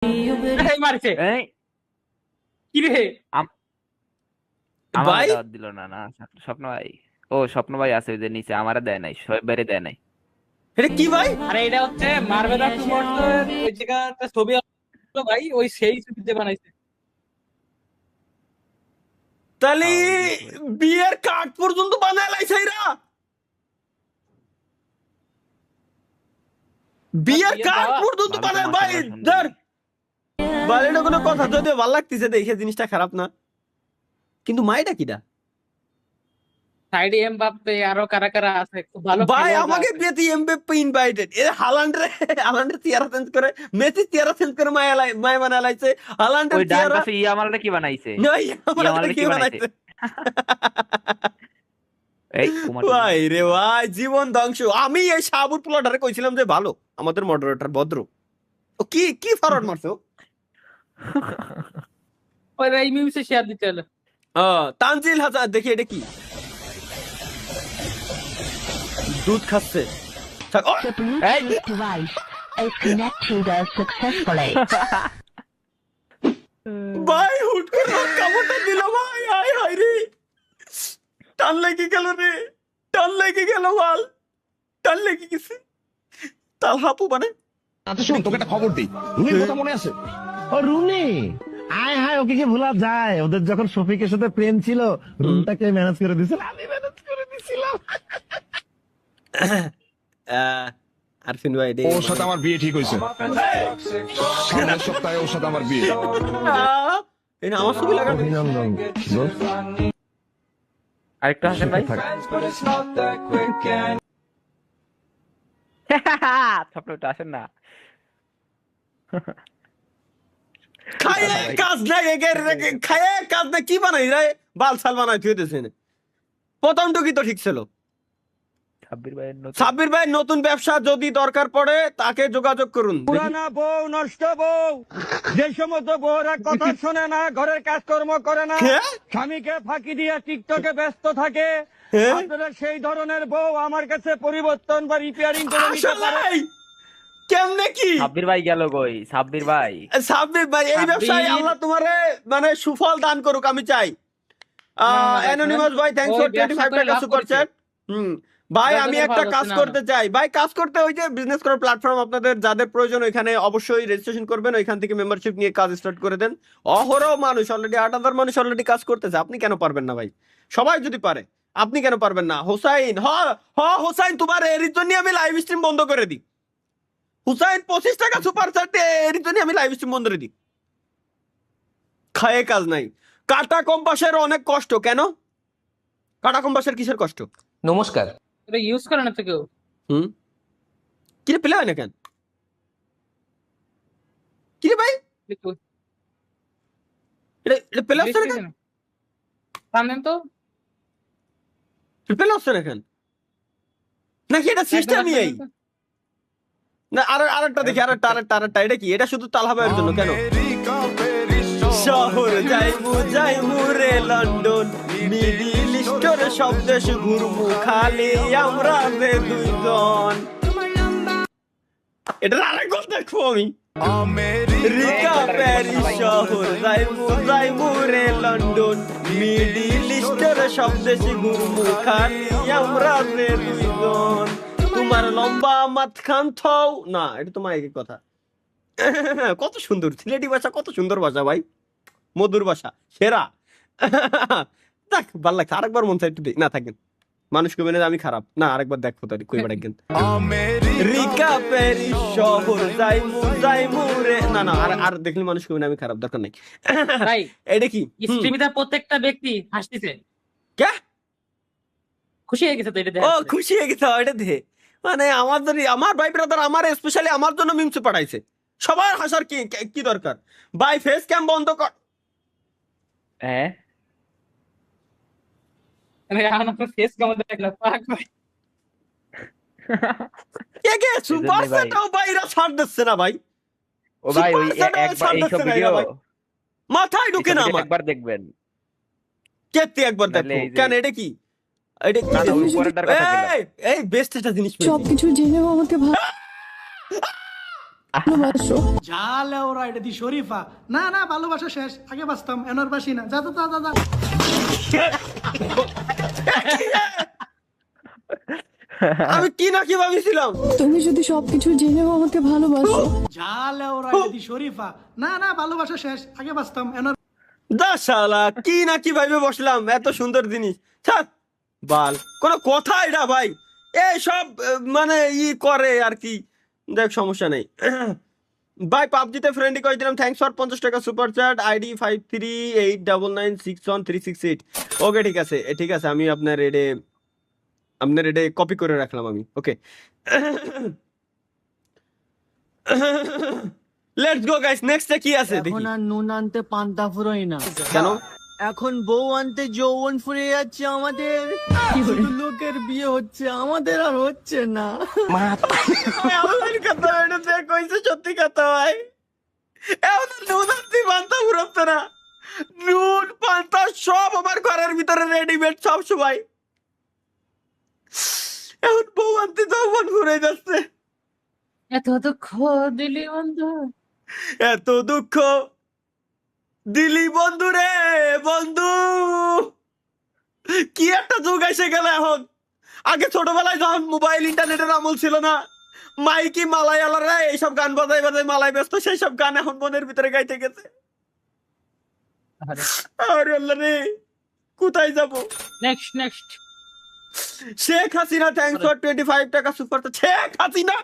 এই মারছে এই কি রে আমাকে ভাই দাওয়াত দিল না না স্বপ্ন ভাই। ও স্বপ্ন ভাই আছে ওই যে নিচে, আমারে দেয় নাই, শোয়েব ভাইরে দেয় নাই। এটা কি ভাই? আরে এটা হচ্ছে মার্বেলা টুমরস ওই জায়গাতে ছবি আসলো ভাই, ওই সেই ছবিতে বানাইছে। তাহলে বিয়ের কার্ড পর্যন্ত বানায় লাইছে এরা। বিয়ের কার্ড পর্যন্ত ভাবি তো বানায় ভাই। মাশাআল্লাহ সুন্দরী। ধর ভাই, এটা কোনো কথা? যদিও ভালো লাগতেছে দেখে, জিনিসটা খারাপ না, কিন্তু মাইটা কিটা সাইডে এমবাপ্পে আরো কারা কারা আছে খুব ভালো ভাই? খেলোয়াড় আমাকে আছে। পেতে এমবাপ্পে ইনভাইটেড, এ হালান্ডের চেহারা চেঞ্জ করে, মেসি চেহারা চেঞ্জ করে মায়া বানায় লাইছে। হালান্ডের ওই ডান চেহারা পাশে ইয়ামালটা কি বানাইছে? নয়, ইয়ামালটা কি কি বানাইছে? বানাইছে? এই কুমার ভাই রে ভাই, জীবন ধ্বংস। আমি এই সাবুর পোলাটারে কইছিলাম যে ভালো, আমাদের মডারেটর ভদ্র, ও কি কি ফরওয়ার্ড মারছো? ওই এই মিউসে শেয়ার দিতে হলো। তানজিল হাসান, দেখি এটা কি? দুধ খাচ্ছে। ও, The Bluetooth device is connected successfully. ভাই হুট করে ওর কামড়টা দিল ভাই, হায় হায় রে, টান লেগে গেল রে, টান লেগে গেল বাল, টান লেগে গেছে। তাল হাপু মানে আচ্ছা শোন, তোকে একটা খবর দিই, রুনির কথা মনে আছে? ও রুনি, আয় হায়, ওকে কি ভোলা যায়? ওদের যখন শফিকের সাথে প্রেম ছিল, রুমটাকে ম্যানেজ করে দিয়েছিল, আমি ম্যানেজ করে দিয়েছিলাম। আরফিন ভাই রে, ওর সাথে আমার বিয়ে ঠিক হয়েছে, সামনের সপ্তাহে ওর সাথে আমার বিয়ে। এই না আমার ছবি লাগানো। অভিনন্দন দোস্ত। আরেকটা হাসেন ভাই। থাক। স্বপ্নটা আসেন না। খায়ে কাজ নাই, খায়ে কাজ নাই, কি বানাই রে? বাল সাল বানাই তুই দেছেন। প্রথমটা কি তো ঠিক ছিল। সাব্বির ভাইয়ের নতুন সাব্বির ভাই নতুন ব্যবসা যদি দরকার পড়ে তাকে যোগাযোগ করুন। দেখি। পুরানা বউ নষ্ট বউ, যে সমস্ত বউরা কথা শোনে না, ঘরের কাজকর্ম করে না, হ্যাঁ? স্বামীকে ফাঁকি দিয়ে টিকটকে ব্যস্ত থাকে, হ্যাঁ? আপনারা সেই ধরনের বউ আমার কাছে পরিবর্তন বা রিপেয়ারিং করে নিতে পারেন। আসলে কেমনে কি? সাব্বির ভাই গেল কই? সাব্বির ভাই সাব্বির ভাই, এই ব্যবসায় আল্লাহ তোমারে মানে সুফল দান করুক, আমি চাই। অ্যানোনিমাস ভাই, থ্যাঙ্কস ফর 25 টাকা সুপার চ্যাট। ভাই আমি একটা কাজ করতে চাই ভাই, কাজ করতে ওই যে বিজনেস করার প্ল্যাটফর্ম আপনাদের যাদের প্রয়োজন, ওইখানে অবশ্যই রেজিস্ট্রেশন করবেন, ওইখান থেকে মেম্বারশিপ নিয়ে কাজ স্টার্ট করে দেন। অহরহ মানুষ অলরেডি 8,000 মানুষ অলরেডি কাজ করতেছে, আপনি কেন পারবেন না ভাই? সবাই যদি পারে আপনি কেন পারবেন না? হোসাইন, হোসাইন, তোমার এর জন্য আমি লাইভ স্ট্রিম বন্ধ করে দিই। হুসাইন 25 টাকা সুপার চ্যাটে, এর জন্য আমি লাইভ স্ট্রিম বন্ধ করে দিই। খায়ে কাজ নাই। কাটা কম্পাসের অনেক কষ্ট। কেন কাটা কম্পাসের কিসের কষ্ট? নমস্কার। এটা ইউজ করে না তো কেউ। কিরে পেলে হয় না কেন? কিরে ভাই, এটা পেলে হচ্ছে না কেন? সামনে তো পেলে হচ্ছে না কেন? নাকি এটা সিস্টেমই এই? না আরেকটা দেখি, আরেকটা এটা কি? এটা শুধু তালহাবাইয়ের জন্য কেন? শহর যাইমু রে লন্ডন, মিডিল ইস্টের সব দেশ ঘুরমু, খালি আমরা যে দুইজন। এটার আরেকবার দেখবো আমি। আমেরিকা প্যারিস শহর যাইমু রে লন্ডন, মিডিল ইস্টের সব দেশ ঘুরমু, খালি আমরা যে দুইজন। তোমার লম্বা মাঝখান থও না, এটা তোমার এক কথা। কত সুন্দর সিলেটি ভাষা, কত সুন্দর ভাষা ভাই, মধুর ভাষা, সেরা। দেখ ভাল লাগছে, আরেকবার মন চাই একটু না থাকেন, মানুষ কবে না আমি খারাপ না, আরেকবার দেখো তাহলে কইবার একদিন। আমেরিকা প্যারিস শহর যাইমু রে, না আর দেখলে মানুষ কবে না আমি খারাপ, দরকার নাই। ভাই এটা কি? স্ট্রিমিতে প্রত্যেকটা ব্যক্তি হাসতেছে, কে খুশি হয়ে গেছে তো এটা ও দেখে। খুশি হয়ে গেছে এটা দেখে, মানে আমার ভাই ব্রাদার আমার স্পেশালি আমার জন্য মিমস পাঠাইছে। সবার হাসার কি দরকার ভাই? ফেস ক্যাম বন্ধ কর। হ্যাঁ মানে এখন আপনার ফেস কেমন দেখলাম পাক ভাই। কে সুপার ভাই। সেটাও বাইরা ছাড় দিচ্ছে না ভাই। ও ভাই ওই সুপার সেটাও একবার ছাড় এইসব দিচ্ছে না ভিডিও এরা ভাই। মাথায় ঢুকে না আমার। একবার দেখবেন। কেতে একবার নাহলে দেখো এই যে- কেন? এটা কি? এটা কি? না, না, উপরেরটার কথা বললাম। এই বেস্ট একটা জিনিস পেয়েছি। সবকিছু জেনেও আমাকে ভালোবাসো? ঝালে ওরা এটা দি শরীফা না না ভালোবাসা শেষ আগে বাঁচতাম এনার বাসি না যা তো যা যা যা আমি কি না কি ভাবিছিলাম? তুমি যদি সবকিছু জেনেও আমাকে ভালোবাসো? ঝালে ওরা এটা দি শরীফা না না ভালোবাসা শেষ আগে বাঁচতাম এনার শালা কি না কি ভাবে বসলাম, এত সুন্দর জিনিস থাক বাল কোনো কথা এটা ভাই, এই সব মানে করে আর কি। দেখ সমস্যা নেই ভাই। পাবজিতে ফ্রেন্ড রিকোয়েস্ট দিলাম, থ্যাঙ্কস ফর 50 টাকা সুপার চ্যাট, আইডি 5389961368। ওকে ঠিক আছে ঠিক আছে, আমি আপনার এডে কপি করে রাখলাম আমি। ওকে লেটস গো গাইস, নেক্সটে কি আছে দেখি। এখন আর নুন আনতে পান্তা ফুরোই না, কেন? এখন বউ আনতে যৌবন ফুরিয়ে যাচ্ছে আমাদের। শুধু লোকের বিয়ে হচ্ছে, আমাদের আর হচ্ছে না। আমাদের কথা এটা যে কইছে সত্যি কথা ভাই। এখন নুন আনতে পান্তা ফুরোচ্ছে না, নুন পান্তা সব আমার ঘরের ভিতরে রেডিমেড সব সবাই। এখন বউ আনতে যৌবন ফুরে যাচ্ছে। এত দুঃখ দিলি বন্ধু, এত দুঃখ দিলি বন্ধু রে বন্ধু, কি একটা যুগ এসে গেল এখন। আগে ছোটবেলায় যখন মোবাইল ইন্টারনেটের আমল ছিল না, মাইকি মালায়ালারা এইসব গান বাজাই বাজাই মালাই ব্যস্ত, সেই সব গান এখন মনের ভিতরে গাইতে গেছে। আরে আল্লাহ রে, কোথায় যাব? Next Sheikh Hasina thanks for 25 টাকা সুপার চ্যাট। শেখ হাসিনা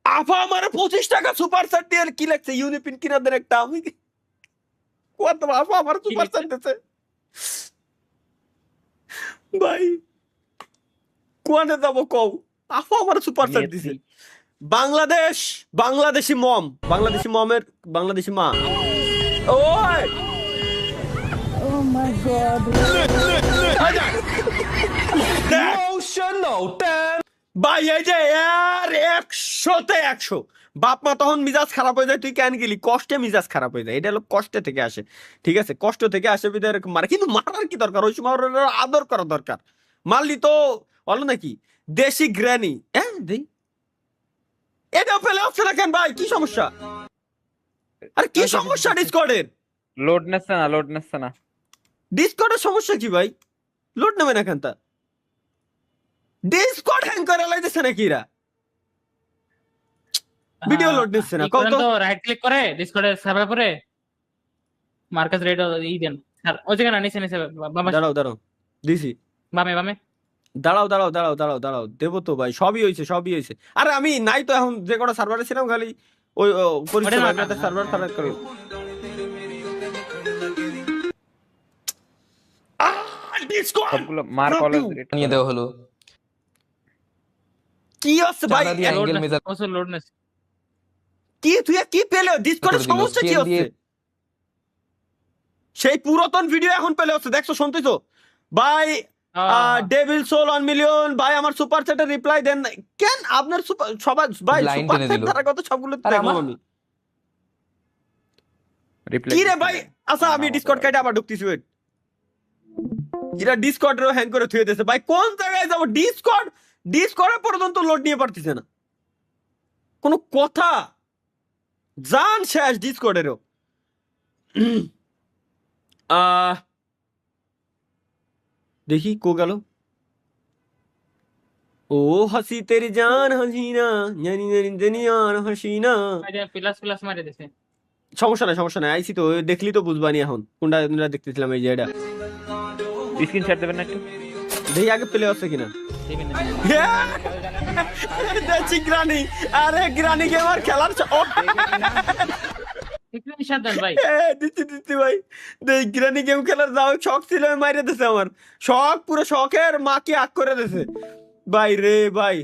আফা আমারে 25 টাকা সুপার চ্যাট দিয়ে কি লাগছে, ইউনিপিন কিনা দেন একটা। আমি কত আফা আমার সুপার চ্যাট দিতে ভাই, কোয়ানে যাব কও। আফা আমার সুপার চ্যাট দিছে। বাংলাদেশি মমের বাংলাদেশি মা। ওই Oh my god. ভাই এই যে আর 100-তে 100 বাপ মা তখন মিজাজ খারাপ হয়ে যায়, তুই কেন গেলি? কষ্টে মিজাজ খারাপ হয়ে যায়, এটা হলো কষ্টে থেকে আসে। ঠিক আছে, কষ্ট থেকে আসে বিধায় এরকম মারে, কিন্তু মারার কি দরকার? ওই সময় ওর আদর করা দরকার। মারলি তো বলো নাকি দেশি গ্র্যানি। হ্যাঁ দেই, এটাও ফেলে আসছে না কেন ভাই? কি সমস্যা? আরে কি সমস্যা ডিসকর্ডের? লোড নেচ্ছে না। ডিসকর্ডের সমস্যা কি ভাই? লোড নেবে না কেন? তা ডিসকর্ড হ্যাং করে লাইতেছে নাকি এরা? ভিডিও লোড নিচ্ছে না, কত তো রাইট ক্লিক করে ডিসকর্ডে সার্ভার করে মার্কাস রেড ই দেন স্যার, ওই জায়গা নিচে বামে। দাঁড়াও দিছি, বামে দাঁড়াও দেবো তো ভাই, সবই হয়েছে। আরে আমি নাই তো এখন, যে কটা সার্ভারে ছিলাম খালি ওই সার্ভার খারাপ করে। সবগুলো মার কলেজ নিয়ে দেওয়া হলো। কি হচ্ছে ভাই? লোডনেস কি তুই কি পেলে? ডিসকর্ডের সমস্যা কি হচ্ছে? সেই পুরাতন ভিডিও এখন পেলে হচ্ছে, দেখছো শুনতেছো ভাই? ডেভিল সোল 1 মিলিয়ন ভাই, আমার সুপার চ্যাটে রিপ্লাই দেন না কেন? আপনার সবাই ভাই সুপার চ্যাট ধারা কত সবগুলো দেখলাম আমি। কি রে ভাই? আচ্ছা আমি ডিসকর্ড কাটে আবার ঢুকতেছি, ওয়েট। এরা ডিসকর্ডেরও হ্যাং করে থুয়ে দিয়েছে ভাই। কোন জায়গায় যাবো? ডিসকর্ডে পর্যন্ত লোড নিয়ে পারতেছে না, কোনো কথা। জান শেষ ডিসকর্ডেরও। দেখি কো গেল। ও হাসি তেরি জান হাসিনা, হাসিনা। প্লাস মারে দিছে। সমস্যা নাই আইসি তো, দেখলি তো বুঝবানি এখন কোনটা দেখতেছিলাম। এই যে এটা স্ক্রিনশট দেবেন না একটু, দেখি আগে প্লে হচ্ছে কিনা। দেখছি গ্রানি, আরে গ্রানি কে আমার খেলার দিচ্ছি ভাই। দেখ গ্রানি গেম খেলার যাও শখ ছিল, মাইরে দিছে আমার শখ, পুরো শখের মাকে আগ করে দিছে ভাই রে ভাই।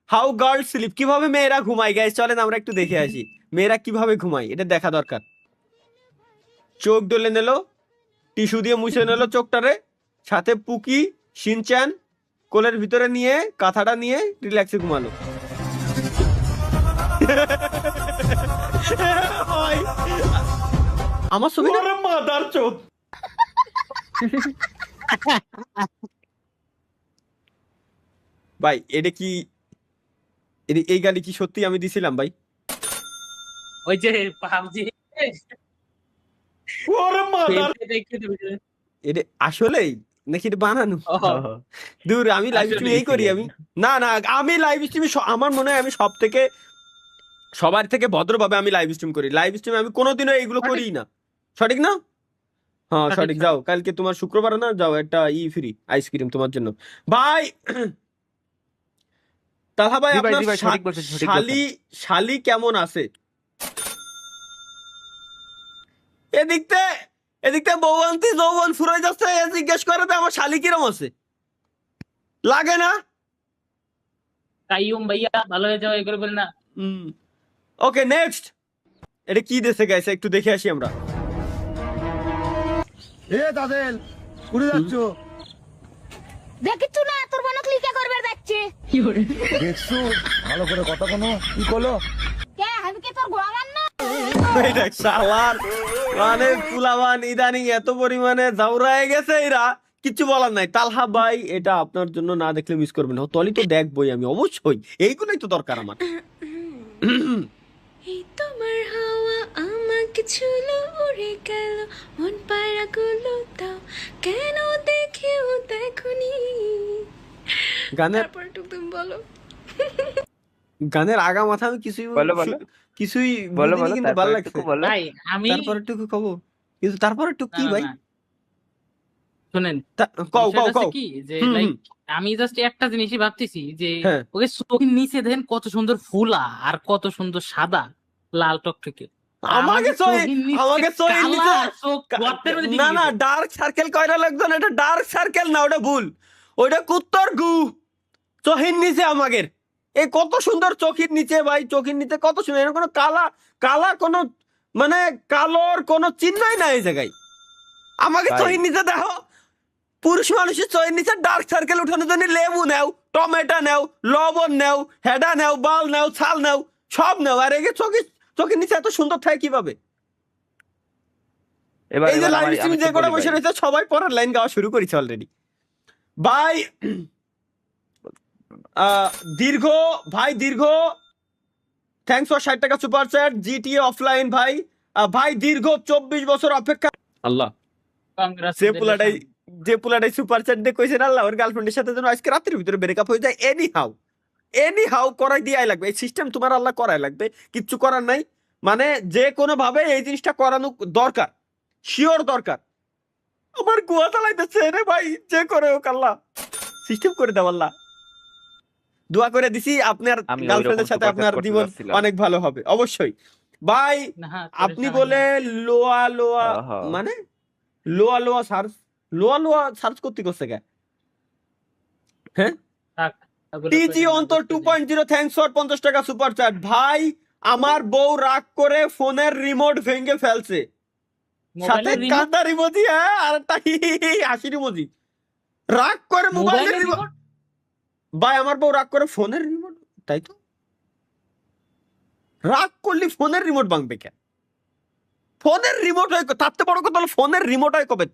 হাউ গার্ল স্লিপ, কিভাবে মেয়েরা ঘুমায় গাইস, চলেন আমরা একটু দেখে আসি মেয়েরা কিভাবে ঘুমায়, এটা দেখা দরকার। চোখ ডলে নিল, টিস্যু দিয়ে মুছে নিল চোখটারে, সাথে পুকি শিনচ্যান কোলের ভিতরে নিয়ে কাঁথাটা নিয়ে রিল্যাক্সে ঘুমালো। আমার ছবি মাদার চোদ ভাই। এটা কি এই গালি কি সত্যি আমি দিছিলাম ভাই? ওই যে পাবজি ওরে মাদার, এটা আসলেই নাকি এটা বানানো? দূর, আমি লাইভ স্ট্রিম এই করি আমি। না না, আমি লাইভ স্ট্রিমে আমার মনে হয় আমি সবার থেকে ভদ্রভাবে আমি লাইভ স্ট্রিম করি। লাইভ স্ট্রিমে আমি কোনোদিনও এইগুলো করি না। সঠিক না? হ্যাঁ সঠিক। যাও, কালকে তোমার শুক্রবার না, যাও একটা ফ্রি আইসক্রিম তোমার জন্য ভাই। তাহা ভাই, জি ভাই, আপনার জি ভাই, সঠিক বলছেন, সঠিক বলছেন। শালি কেমন আছে? এদিকতে বউ আনতে যৌবন ফুরাই যাচ্ছে, জিজ্ঞেস করে তো আমার শালি কিরম আছে, লাগে না? কাইয়ুম ভাইয়া ভালো হয়ে যাও, এগুলো বলে না। ওকে, নেক্সট। এটা কি দেশে গেছে একটু দেখে আসি আমরা। এ দাদেল, উড়ে যাচ্ছ? দেখিচ্ছ না তোর বোন ক্লিকে করবে যাচ্ছে। দেখছো ভালো করে কথা কোনো কি করলো? কে আমি কি তোর গোয়া মান না? এটা শালার মানে পুলাবান ইদানিং এত পরিমাণে জাউরায় গেছে, এরা কিছু বলার নাই। তালহা ভাই, এটা আপনার জন্য না দেখলে মিস করবেন। তলি তো দেখবই আমি, অবশ্যই এইগুলোই তো দরকার আমার। এই তোমার হাওয়া আমাকে ছুলো, উড়ে গেল মন পায়রাগুলো, দাও কেন দেখেও দেখনি। গানের তারপর একটু তুমি বলো। গানের আগা মাথা আমি কিছুই বলো, বলো। কিছুই বলো, বুঝিনি, বলো, কিন্তু ভালো তারপর লাগছে। একটু বলো। ভাই আমি তারপর একটু কব, কিন্তু তারপর একটু কি না, ভাই? না, শুনেন, কও বিষয়টা হচ্ছে কও। কি যে হুম, লাইক হুম। আমি জাস্ট একটা জিনিসই ভাবতেছি যে হ্যাঁ। ওকে চোখের নিচে দেন কত সুন্দর ফুলা আর কত সুন্দর সাদা লাল টকটকে। আমাকে চোখের নিচে না না, ডার্ক সার্কেল কয়টা লাগতো না, এটা ডার্ক সার্কেল না, ওটা ভুল, ওইটা কুত্তর গু। চোখের নিচে আমাদের এই কত সুন্দর চোখের নিচে ভাই, চোখের নিচে কত সুন্দর, এর কোনো কালা কোনো মানে কালোর কোনো চিহ্নই নাই এই জায়গায়। আমাকে ভাই। চোখের নিচে দেখো, পুরুষ মানুষের চোখের নিচে ডার্ক সার্কেল উঠানোর জন্য লেবু নেও, টমেটো নেও, লবণ নেও, হেডা নেও, বাল নেও, ছাল নেও, সব নেও, আর এগে চোখের নিচে এত সুন্দর থাকে কিভাবে? এবার এই যে এবার লাইভ আমি স্ট্রিম যে একটু করে বলি বসে ভাই। রয়েছে, সবাই পড়ার লাইন গাওয়া শুরু করেছে অলরেডি ভাই। দীর্ঘ থ্যাঙ্কস ফর 60 টাকা সুপার চ্যাট। জিটিএ অফলাইন ভাই, ভাই দীর্ঘ 24 বছর অপেক্ষা। আল্লাহ, যে পুলাটাই সুপার চ্যাট দিয়ে কইছেন আল্লাহ ওর গার্লফ্রেন্ডের সাথে যেন আজকে রাতের ভিতরে ব্রেকআপ হয়ে যায়, এনি হাউ করাই দিয়াই লাগবে। এই সিস্টেম তোমার আল্লাহ করাই লাগবে, কিচ্ছু করার নাই। মানে যে কোনো ভাবে এই জিনিসটা করানো দরকার, শিওর দরকার। আমার গুয়া চালাইতেছে রে ভাই, যে করে হোক আল্লাহ সিস্টেম করে দাও আল্লাহ। দোয়া করে দিছি আপনার আমি গার্লফ্রেন্ডের ওইরকম সাথে সুপার আপনার চ্যাট করতে জীবন যাচ্ছিলাম। অনেক ভালো হবে অবশ্যই ভাই। আপনি বলে লোয়া আহা। মানে লোয়া সার্চ করতে কে? হ্যাঁ, টিজি অন্তর 2.0 থ্যাঙ্কস ফর 50 টাকা সুপার চ্যাট। ভাই আমার বউ রাগ করে ফোনের রিমোট ভেঙে ফেলছে, সাথে কান্দার ইমোজি, হ্যাঁ, আর একটা হাসির ইমোজি। রাগ করে মোবাইলের রিমোট, ভাই আমার বউ রাগ করে ফোনের রিমোট, তাই তো রাগ করলি ফোনের রিমোট ভাঙবে কেন? ফোনের রিমোট হয়, তাতে বড় কথা হলো ফোনের রিমোট হয় কবে?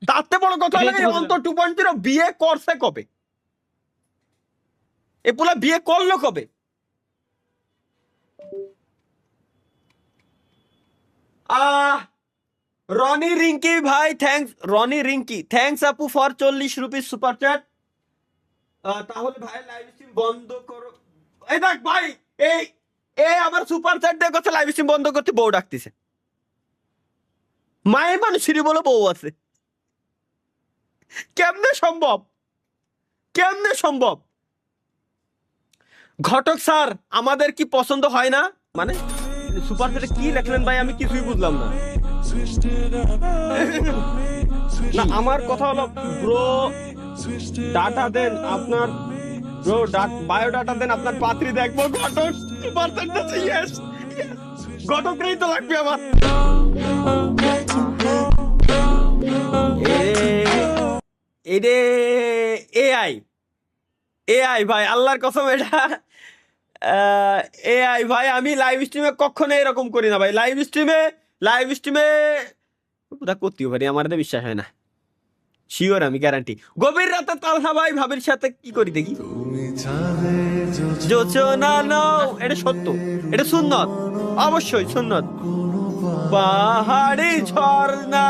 তাতে বড় কথা হলো অন্তর 2.0 বিয়ে করছে কবে? এ পোলা বিয়ে করলো কবে? রনি রিঙ্কি ভাই, থ্যাঙ্কস রনি রিঙ্কি, থ্যাঙ্কস আপু ফর 40 রুপিস সুপার চ্যাট। তাহলে ভাই লাইভ স্ট্রিম বন্ধ করো। এই দেখ ভাই, এই আমার সুপার চ্যাট দিয়ে কথা লাইভ স্ট্রিম বন্ধ করতে বউ ডাকতেছে। মায়ের মানুষেরই বলে বউ আছে, কেমনে সম্ভব? ঘটক স্যার আমাদের কি পছন্দ হয় না? মানে সুপার চ্যাটে কি লেখলেন ভাই, আমি কিছুই বুঝলাম না। না আমার কথা হলো ব্রো ডাটা দেন আপনার, ব্রো বায়োডাটা দেন, আপনার পাত্রী দেখবো। ঘটক সুপার চ্যাট দিয়েছে, ইয়েস ঘটকই তো লাগবে আমার। এরে এআই ভাই, আল্লাহর কসম এটা এআই ভাই। আমি লাইভ স্ট্রিমে কখনো এরকম করি না ভাই। লাইভ স্ট্রিমে করতেও পারি, আমার বিশ্বাস হয় না, শিওর আমি গ্যারান্টি। গভীর রাতে তালহা ভাই ভাবির সাথে কি করি দেখি, যোচনা নাও, এটা সত্য, এটা সুন্নত। অবশ্যই সুন্নত। পাহাড়ি ঝর্ণা